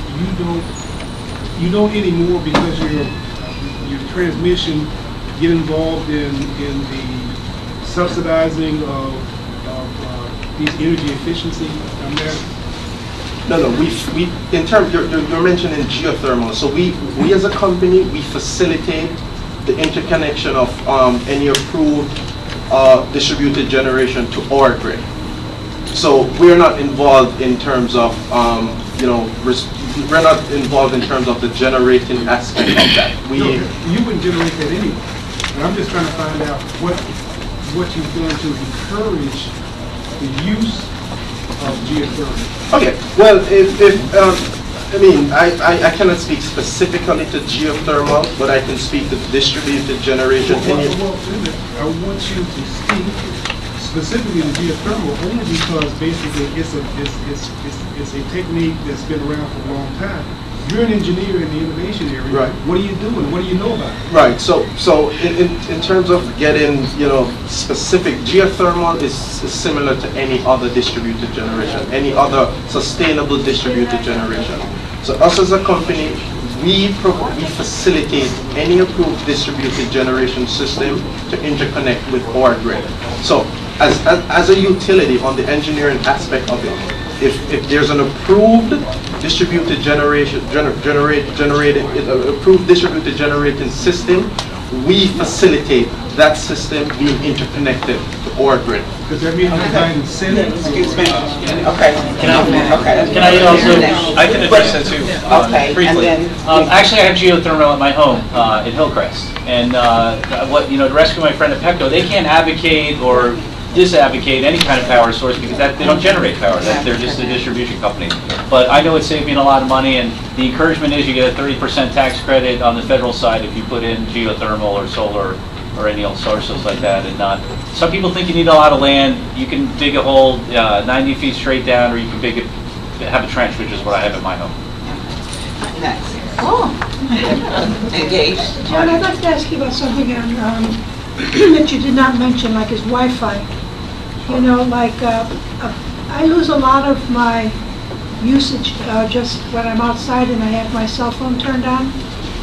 you don't anymore, because your transmission get involved in the subsidizing of these energy efficiency measures? No. We in terms you're mentioning geothermal. So we as a company, we facilitate the interconnection of any approved distributed generation to our grid. So we're not involved in terms of, you know, we're not involved in terms of the generating aspect of that. No, you wouldn't generate that anyway. And I'm just trying to find out what you've done to encourage the use of geothermal. Okay, well, I mean, I cannot speak specifically to geothermal, but I can speak to distributed generation. Well, I want you to speak specifically to geothermal only because basically it's a technique that's been around for a long time. You're an engineer in the innovation area. Right. What do you do and what do you know about it? Right. So in terms of getting, you know, specific, geothermal is similar to any other distributed generation, any other sustainable distributed generation. So us as a company, we facilitate any approved distributed generation system to interconnect with our grid. So as a utility on the engineering aspect of it, if there's an approved distributed approved distributed generating system, we facilitate that system being interconnected to our grid. Does that mean provide incentives? Excuse me. Okay. Can I also, I can address that too, briefly. Actually, I have geothermal at my home in Hillcrest. And to rescue my friend at Petco, they can't advocate or disadvocate any kind of power source because they don't generate power. They're just a distribution company. But I know it's saved me a lot of money, and the encouragement is you get a 30% tax credit on the federal side if you put in geothermal or solar or any old sources like that. And not, some people think you need a lot of land. You can dig a hole 90 feet straight down, or you can have a trench, which is what I have at my home. Next. Oh. Engaged. John, I'd like to ask you about something that you did not mention, like is Wi-Fi. You know, like I lose a lot of my usage just when I'm outside and I have my cell phone turned on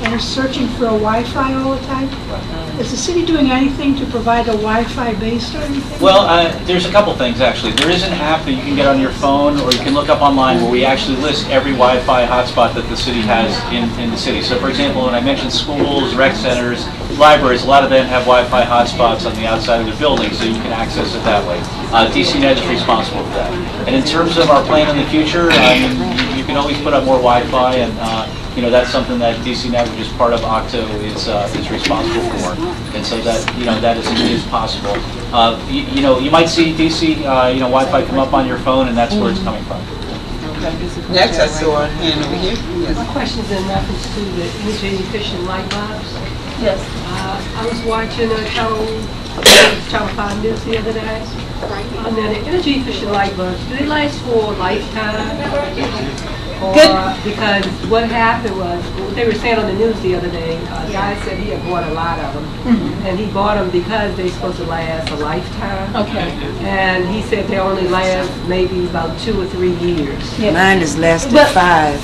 and it's searching for a Wi-Fi all the time. Is the city doing anything to provide a Wi-Fi base or anything? Well, there's a couple things actually. There is an app that you can get on your phone, or you can look up online, where we actually list every Wi-Fi hotspot that the city has in the city. So for example, when I mentioned schools, rec centers, libraries, a lot of them have Wi-Fi hotspots on the outside of their buildings, so you can access it that way. DCNet is responsible for that. And in terms of our plan in the future, you can always put up more Wi-Fi, and that's something that DCNet, which is part of Octo, is responsible for. And so that that is possible. You might see DC Wi-Fi come up on your phone, and that's where it's coming from. Okay. Next, I saw a hand over here. Yes. My question is in reference to the energy efficient light bulbs. Yes. I was watching a telephone news the other day. And then the energy efficient light bulbs, do they last for a lifetime? Or because what happened was, what they were saying on the news the other day, a guy said he had bought a lot of them. And he bought them because they're supposed to last a lifetime. Okay. And he said they only last maybe about 2 or 3 years. Yeah. Mine has lasted But- 5.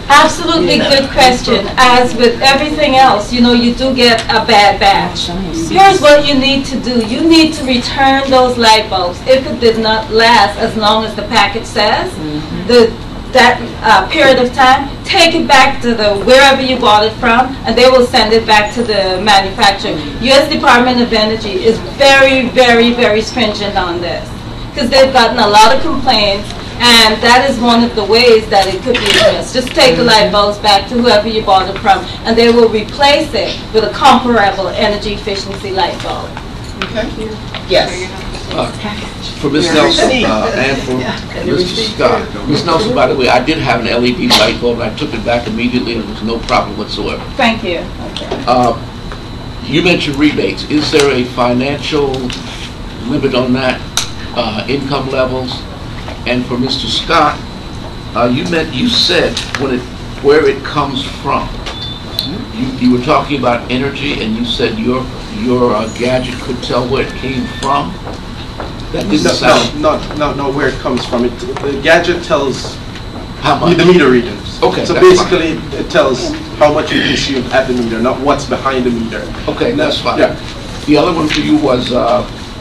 Absolutely good question. As with everything else, you do get a bad batch. Here's what you need to do. You need to return those light bulbs if it did not last as long as the package says. That period of time, take it back to wherever you bought it from, and they will send it back to the manufacturer. U.S. Department of Energy is very, very, very stringent on this because they've gotten a lot of complaints. And that is one of the ways that it could be addressed. Just take the light bulbs back to whoever you bought it from, and they will replace it with a comparable energy efficiency light bulb. Okay. Yes. For Ms. Nelson and for Mr. Scott. Ms. Nelson, by the way, I did have an LED light bulb, and I took it back immediately, and there was no problem whatsoever. Thank you. Okay. You mentioned rebates. Is there a financial limit on that, income levels? And for Mr. Scott, you said where it comes from. You were talking about energy, and you said your gadget could tell where it came from. That didn't sound. No, where it comes from. The gadget tells how much the meter readings. Okay. So basically, it tells how much you consume at the meter, not what's behind the meter. Okay, that's fine. Yeah. The other one for you was,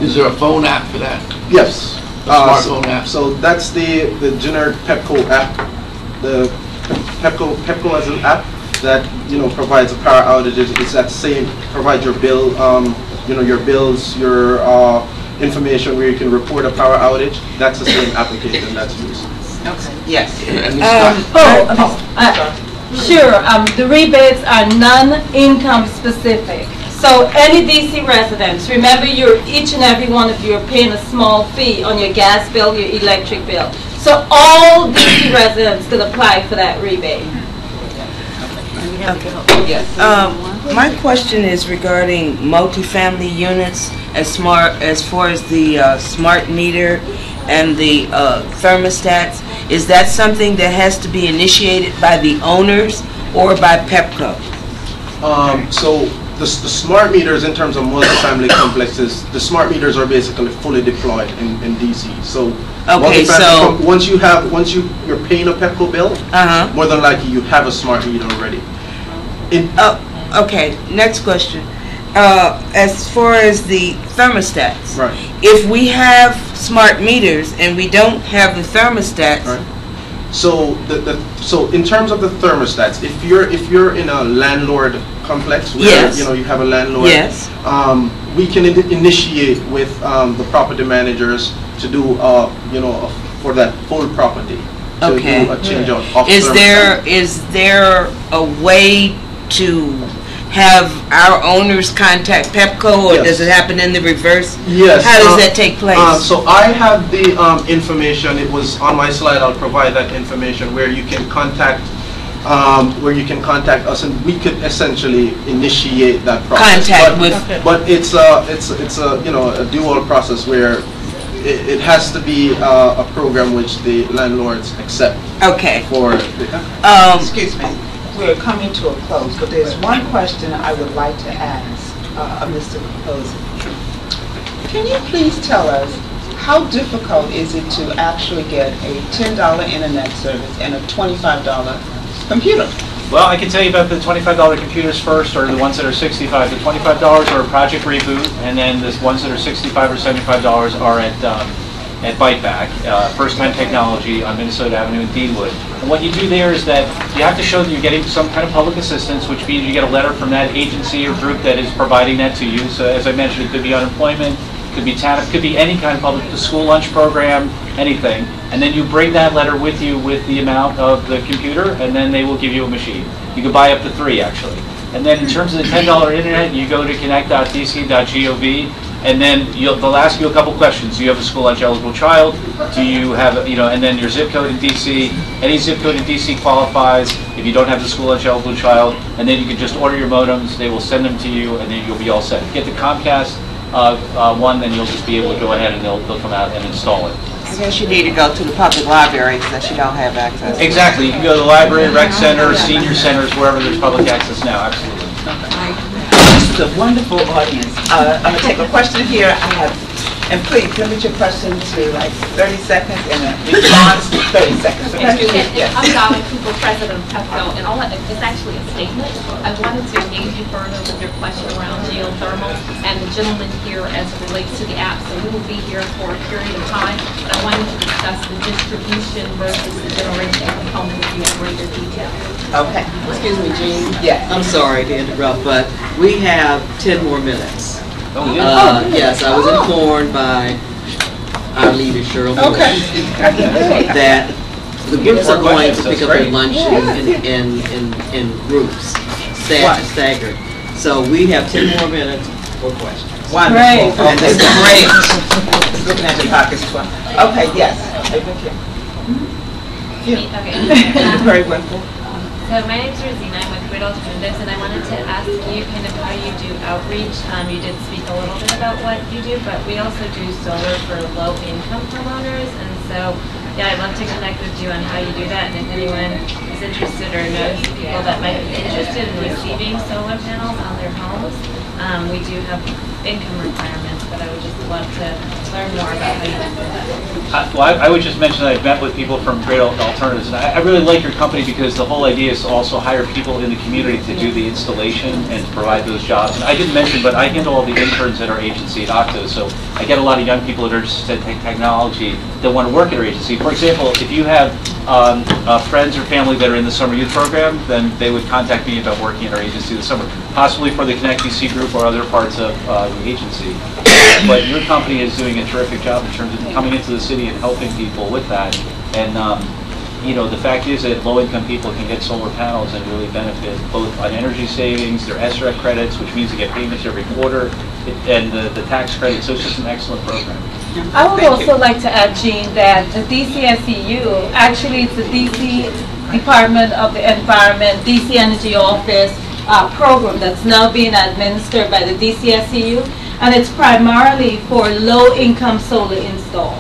is there a phone app for that? Yes. Smartphone app. So that's the generic Pepco app. The Pepco as an app that provides a power outages. It's that same, provide your bill, your bills, your information where you can report a power outage, that's the same application that's used. Okay. Yes. Sure, the rebates are non-income specific. So any DC residents, remember each and every one of you are paying a small fee on your gas bill, your electric bill. So all DC residents can apply for that rebate. Yes. My question is regarding multifamily units as far as the smart meter and the thermostats. Is that something that has to be initiated by the owners or by PEPCO? So the smart meters in terms of multifamily complexes, the smart meters are basically fully deployed in DC. So okay, so once you're paying a PEPCO bill, more than likely you have a smart meter already. Okay, next question. As far as the thermostats, right. If we have smart meters and we don't have the thermostats, right. So so in terms of the thermostats, if you're in a landlord complex where yes. you have a landlord, yes. We can initiate with the property managers to do for that full property to okay. do a change out of Is there a way to have our owners contact PEPCO, or yes. does it happen in the reverse? Yes. How does that take place? So I have the information. It was on my slide. I'll provide that information where you can contact us, and we could essentially initiate that process. But it's a dual process where it has to be a program which the landlords accept. Okay. Excuse me. We're coming to a close, but there's one question I would like to ask Mr. Capozzi. Can you please tell us how difficult is it to actually get a $10 internet service and a $25 computer? Well, I can tell you about the $25 computers first, or the ones that are $65. The $25 are a Project Reboot, and then the ones that are $65 or $75 are at Byteback, First Time Technology on Minnesota Avenue in Deanwood. And what you do there is that you have to show that you're getting some kind of public assistance, which means you get a letter from that agency or group that is providing that to you. So as I mentioned, it could be unemployment, it could be TANF, it could be any kind of public, the school lunch program, anything. And then you bring that letter with you with the amount of the computer, and then they will give you a machine. You can buy up to 3, actually. And then in terms of the $10 internet, you go to connect.dc.gov, and then they'll ask you a couple questions. Do you have a school lunch eligible child? Do you have, and then your zip code in DC. Any zip code in DC qualifies if you don't have the school lunch eligible child. And then you can just order your modems. They will send them to you, and then you'll be all set. If you get the Comcast one, then you'll just be able to go ahead and they'll come out and install it. I guess you need to go to the public libraries that you don't have access to. Exactly. You can go to the library, rec center, senior centers, wherever there's public access now. Absolutely. This is a wonderful audience. I'm going to take a question here. And please limit your question to like 30 seconds and a response to 30 seconds. Excuse me. Yes. I'm Donna Cooper, president of PEPCO, and it's actually a statement. I wanted to engage you further with your question around geothermal and the gentleman here as it relates to the app. So we will be here for a period of time, but I wanted to discuss the distribution versus the generation component with you in greater detail. Okay. Excuse me, Jean. Yes. I'm sorry to interrupt, but we have 10 more minutes. Yes, I was informed by our leader, Cheryl, that the groups are going to pick up their lunch in groups, staggered. So we have 10 more minutes for questions. Wonderful. And this is great. Looking at your pockets. Okay, yes. Okay. Very wonderful. So my name is Rosina, I'm with Grid Alternatives, and I wanted to ask you kind of how you do outreach. You did speak a little bit about what you do, but we also do solar for low-income homeowners, and so, yeah, I'd love to connect with you on how you do that, and if anyone is interested or knows people that might be interested in receiving solar panels on their homes, we do have income requirements, but I would just love to learn more about how you do that. Well, I would just mention that I've met with people from Great Alternatives, and I really like your company because the whole idea is to also hire people in the community to do the installation and to provide those jobs. And I didn't mention, but I handle all the interns at our agency at Octo, so I get a lot of young people that are interested in technology that want to work at our agency. For example, if you have friends or family that are in the summer youth program, then they would contact me about working at our agency this summer, possibly for the Connect DC group or other parts of the agency. But your company is doing a terrific job in terms of coming into the city and helping people with that. And you know, the fact is that low-income people can get solar panels and really benefit both on energy savings, their SREC credits, which means they get payments every quarter, and the tax credit. So it's just an excellent program. I would also like to add, Gene, that the DCSEU, actually it's the DC Department of the Environment, DC Energy Office program that's now being administered by the DCSEU, and it's primarily for low-income solar install.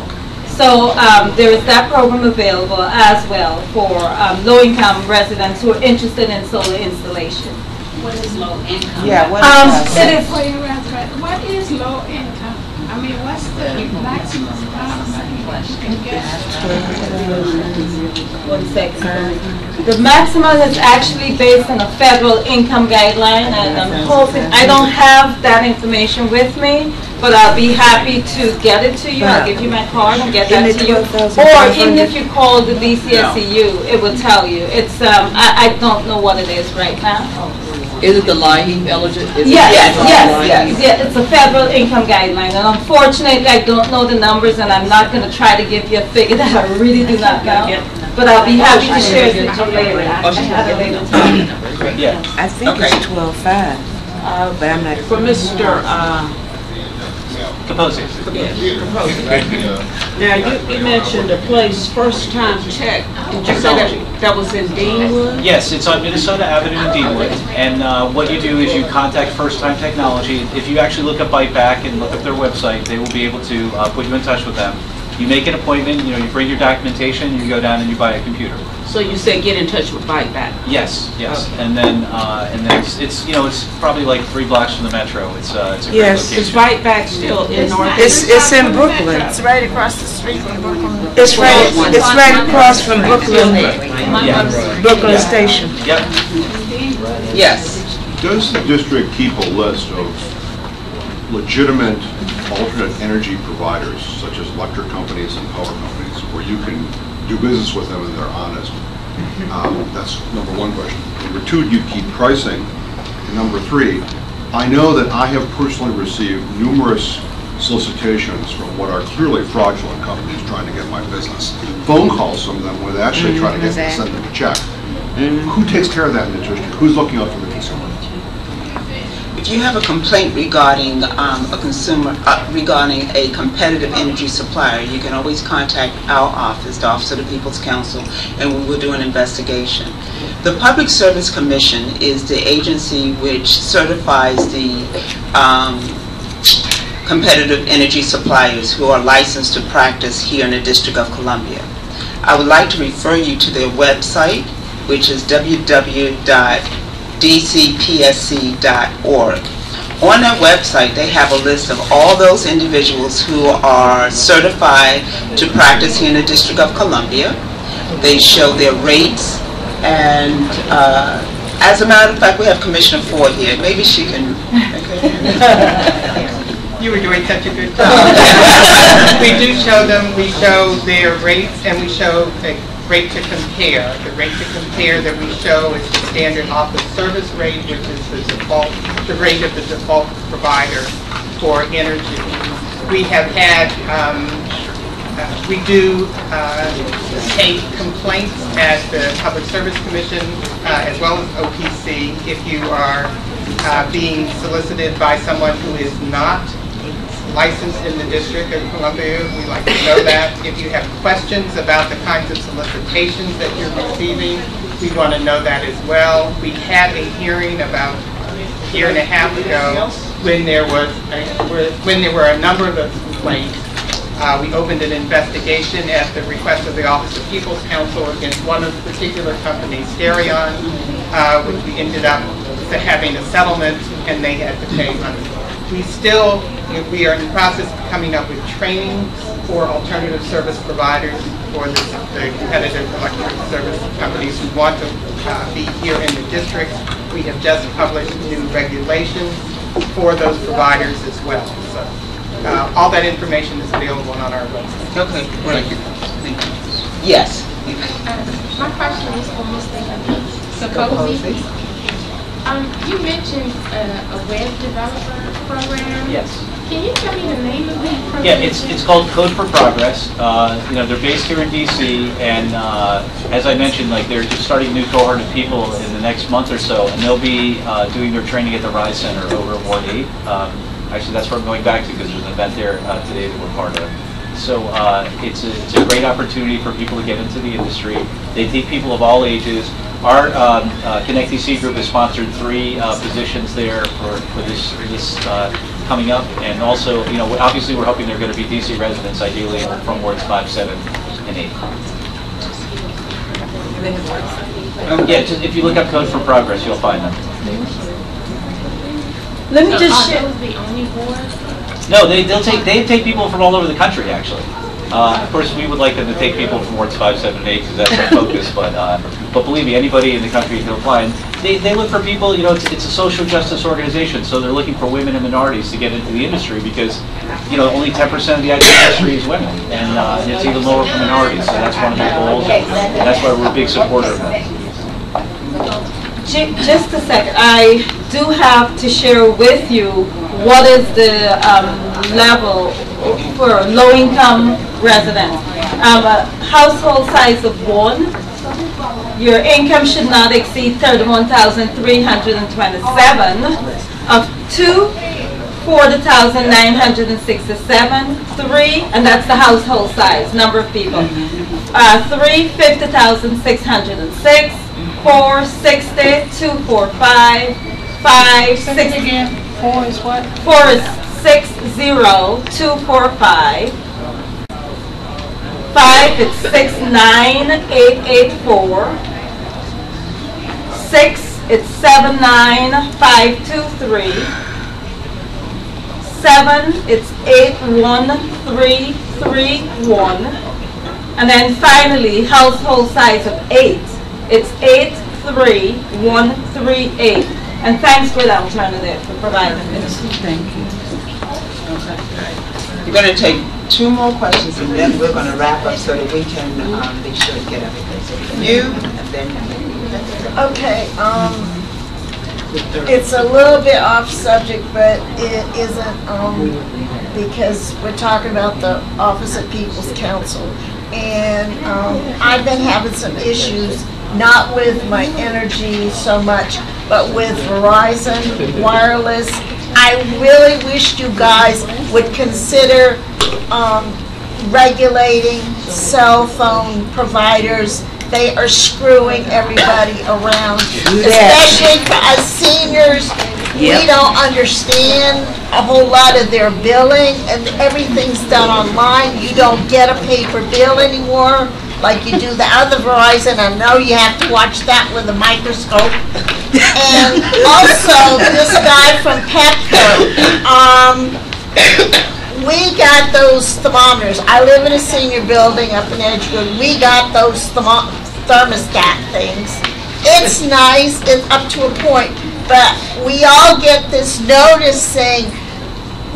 So there is that program available as well for low-income residents who are interested in solar installation. What is low income? Yeah, what It is. What is low income? I mean, what's the maximum One second. The maximum is actually based on a federal income guideline, and I'm hoping, I don't have that information with me, but I'll be happy to get it to you. I'll give you my card and get that to you. Or even if you call the DCSEU, it will tell you. It's I don't know what it is right now. Is it the LIHEAP eligible? Yes, it's a federal income guideline, and unfortunately I don't know the numbers, and I'm not going to try to give you a figure that I really do not know, but I'll be happy to share it with you later at a later time. Yeah. I think it's 12.5. But I'm not. For Mr. Composing. Now, you mentioned a place, First Time Tech. Did you say that was in Deanwood? Yes, it's on Minnesota Avenue in Deanwood. And what you do is you contact First Time Technology. If you actually look up BiteBack and look up their website, they will be able to put you in touch with them. You make an appointment, you know, you bring your documentation, you go down and you buy a computer. So you said get in touch with BiteBack? Yes, yes. Okay. And then it's you know, it's probably like 3 blocks from the metro. It's a great Yes. Is location. BiteBack still in North? It's in Brooklyn. It's right across the street from Brooklyn. It's right across from Brooklyn. Yeah. Brooklyn Station. Yep. Yes. Does the district keep a list of legitimate alternate energy providers, such as electric companies and power companies, where you can do business with them and they're honest? That's number one question. Number two, do you keep pricing? And number three, I know that I have personally received numerous solicitations from what are clearly fraudulent companies trying to get my business. Phone calls from them where they actually try to get me to send them a check. Who takes care of that in the district? Who's looking out for the consumer? If you have a complaint regarding a consumer, regarding a competitive energy supplier, you can always contact our office, the Office of the People's Counsel, and we will do an investigation. The Public Service Commission is the agency which certifies the competitive energy suppliers who are licensed to practice here in the District of Columbia. I would like to refer you to their website, which is www.dcpsc.org. On their website, they have a list of all those individuals who are certified to practice here in the District of Columbia. They show their rates, and as a matter of fact, we have Commissioner Ford here. Maybe she can. You were doing such a good job. We do show them, we show their rates, and we show a rate to compare. The rate to compare that we show is the standard office service rate, which is the default, the rate of the default provider for energy. We have had, we do take complaints at the Public Service Commission as well as OPC if you are being solicited by someone who is not licensed in the District of Columbia. We like to know that. If you have questions about the kinds of solicitations that you're receiving, we want to know that as well. We had a hearing about a year and a half ago when there were a number of complaints. We opened an investigation at the request of the Office of People's Counsel against one of the particular companies, Stereon, which we ended up having a settlement, and they had to pay money. We are in the process of coming up with training for alternative service providers for the competitive electric service companies who want to be here in the district. We have just published new regulations for those providers as well. So all that information is available on our website. Okay, thank you. Thank you. Yes. My question is for Mr. Capozzi. You mentioned a web developer program. Yes. Can you tell me the name of the program? Yeah, it's called Code for Progress. They're based here in DC, and as I mentioned, like they're just starting a new cohort of people in the next month or so, and they'll be doing their training at the Rise Center over at Ward 8. Actually, that's where I'm going back to because there's an event there today that we're part of. So it's a great opportunity for people to get into the industry. They take people of all ages. Our Connect DC group has sponsored 3 positions there for this coming up, and also, obviously we're hoping they're going to be DC residents, ideally from wards 5, 7, and 8. Yeah, just if you look up Code for Progress, you'll find them. Let me just share. That was the only board? No, they take people from all over the country, actually. Of course, we would like them to take people from wards 5, 7, and 8 because that's our focus. But believe me, anybody in the country can apply. And they look for people. It's a social justice organization, so they're looking for women and minorities to get into the industry because only 10% of the IT industry is women, and it's even lower for minorities. So that's one of the goals, and that's why we're a big supporter of that. Just a second. I do have to share with you what is the level for low-income residents. Household size of 1. Your income should not exceed $31,327. Of 2, $40,967. 3, and that's the household size, number of people. 3, $50,606. 4, 60, 2, 4, 5, 5, 6 again. 4 is what? 4 is 60, 2, 4, 5. 5, it's 69884. 6, it's 79523. 7, it's 81331. And then finally, household size of 8. It's 83138. And thanks for the alternative for providing this. Thank you. We're going to take 2 more questions and then we're going to wrap up so that we can be sure to get everything. So you and then okay. It's a little bit off subject, but it isn't because we're talking about the Office of People's Counsel, and I've been having some issues. Not with my energy so much, but with Verizon Wireless. I really wish you guys would consider regulating cell phone providers. They are screwing everybody around, especially for us seniors. We don't understand a whole lot of their billing, and everything's done online. You don't get a paper bill anymore like you do the other Verizon. I know you have to watch that with a microscope. And also, this guy from Petco, we got those thermometers. I live in a senior building up in Edgewood. We got those thermostat things. It's nice, it's up to a point, but we all get this notice saying,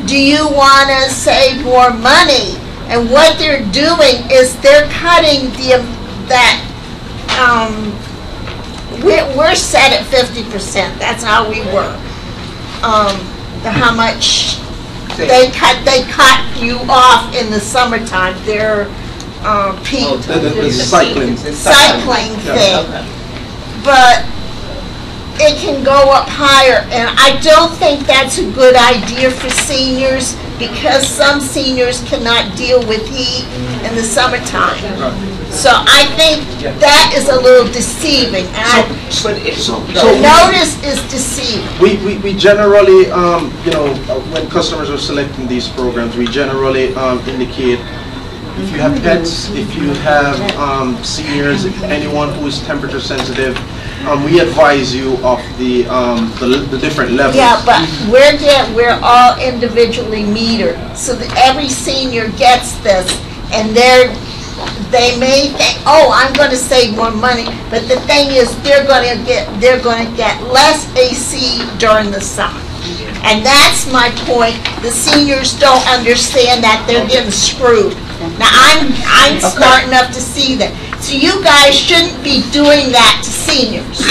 do you want to save more money? And what they're doing is they're cutting we're set at 50%. That's how we work. How much they cut you off in the summertime. They're peak the cycling thing. But it can go up higher, and I don't think that's a good idea for seniors because some seniors cannot deal with heat in the summertime. So I think that is a little deceiving. The notice is deceiving. We generally, when customers are selecting these programs, we generally indicate if you have pets, if you have seniors, anyone who is temperature sensitive, we advise you of the different levels. Yeah, but we're all individually metered, so that every senior gets this, and they may think, oh, I'm going to save more money, but the thing is, they're going to get less AC during the summer. And that's my point. The seniors don't understand that they're getting screwed. Now I'm smart enough to see that. So you guys shouldn't be doing that to seniors.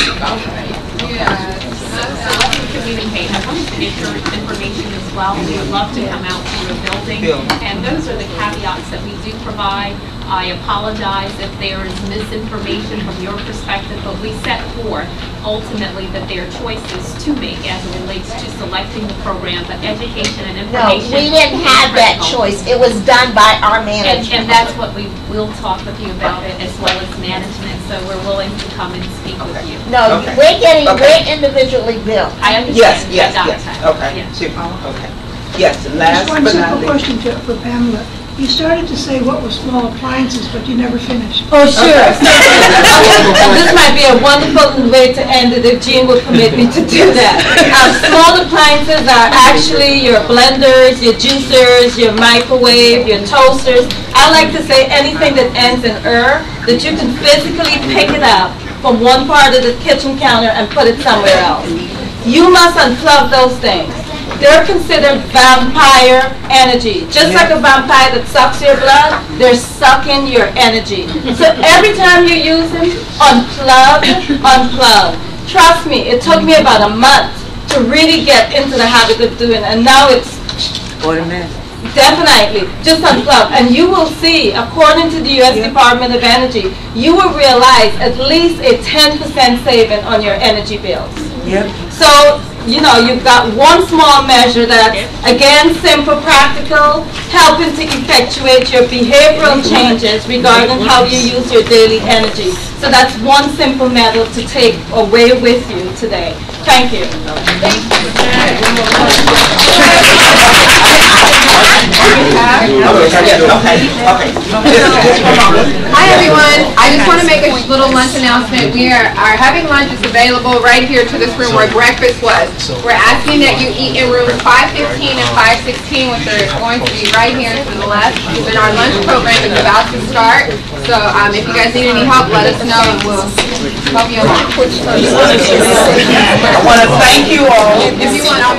Communicate. I want to get your information as well. We would love to come out to your building. And those are the caveats that we do provide. I apologize if there is misinformation from your perspective, but we set forth ultimately that their choices to make as it relates to selecting the program, but education and No, information. we didn't have that choice. It was done by our management. And that's what we will talk with you about it, as well as management, so we're willing to come and speak with you. No, we're individually billed. I understand. Yes. Okay. Okay. Okay. Yes, and last Just one but not simple least. question for Pamela. You started to say what were small appliances, but you never finished. Oh, sure. This might be a wonderful way to end it if Jean would permit me to do that. Small appliances are actually your blenders, your juicers, your microwave, your toasters. I like to say anything that ends in "er," that you can physically pick it up from one part of the kitchen counter and put it somewhere else. You must unplug those things. They're considered vampire energy. Just like a vampire that sucks your blood, they're sucking your energy. So every time you use them, unplug. Trust me, it took me about a month to really get into the habit of doing it, and now it's automatic. Definitely, just unplug. And you will see, according to the U.S. Department of Energy, you will realize at least a 10% saving on your energy bills. Yep. So, you know, you've got one small measure that's, again, simple, practical, helping to effectuate your behavioral changes regarding how you use your daily energy. So that's one simple method to take away with you today. Thank you. Hi everyone, I just want to make a little lunch announcement. We are having lunch. It's available right here to this room where breakfast was. We're asking that you eat in rooms 515 and 516, which are going to be right here to the left. And our lunch program is about to start. So if you guys need any help, let us know and we'll help you along. I want to thank you all. If you want, I'll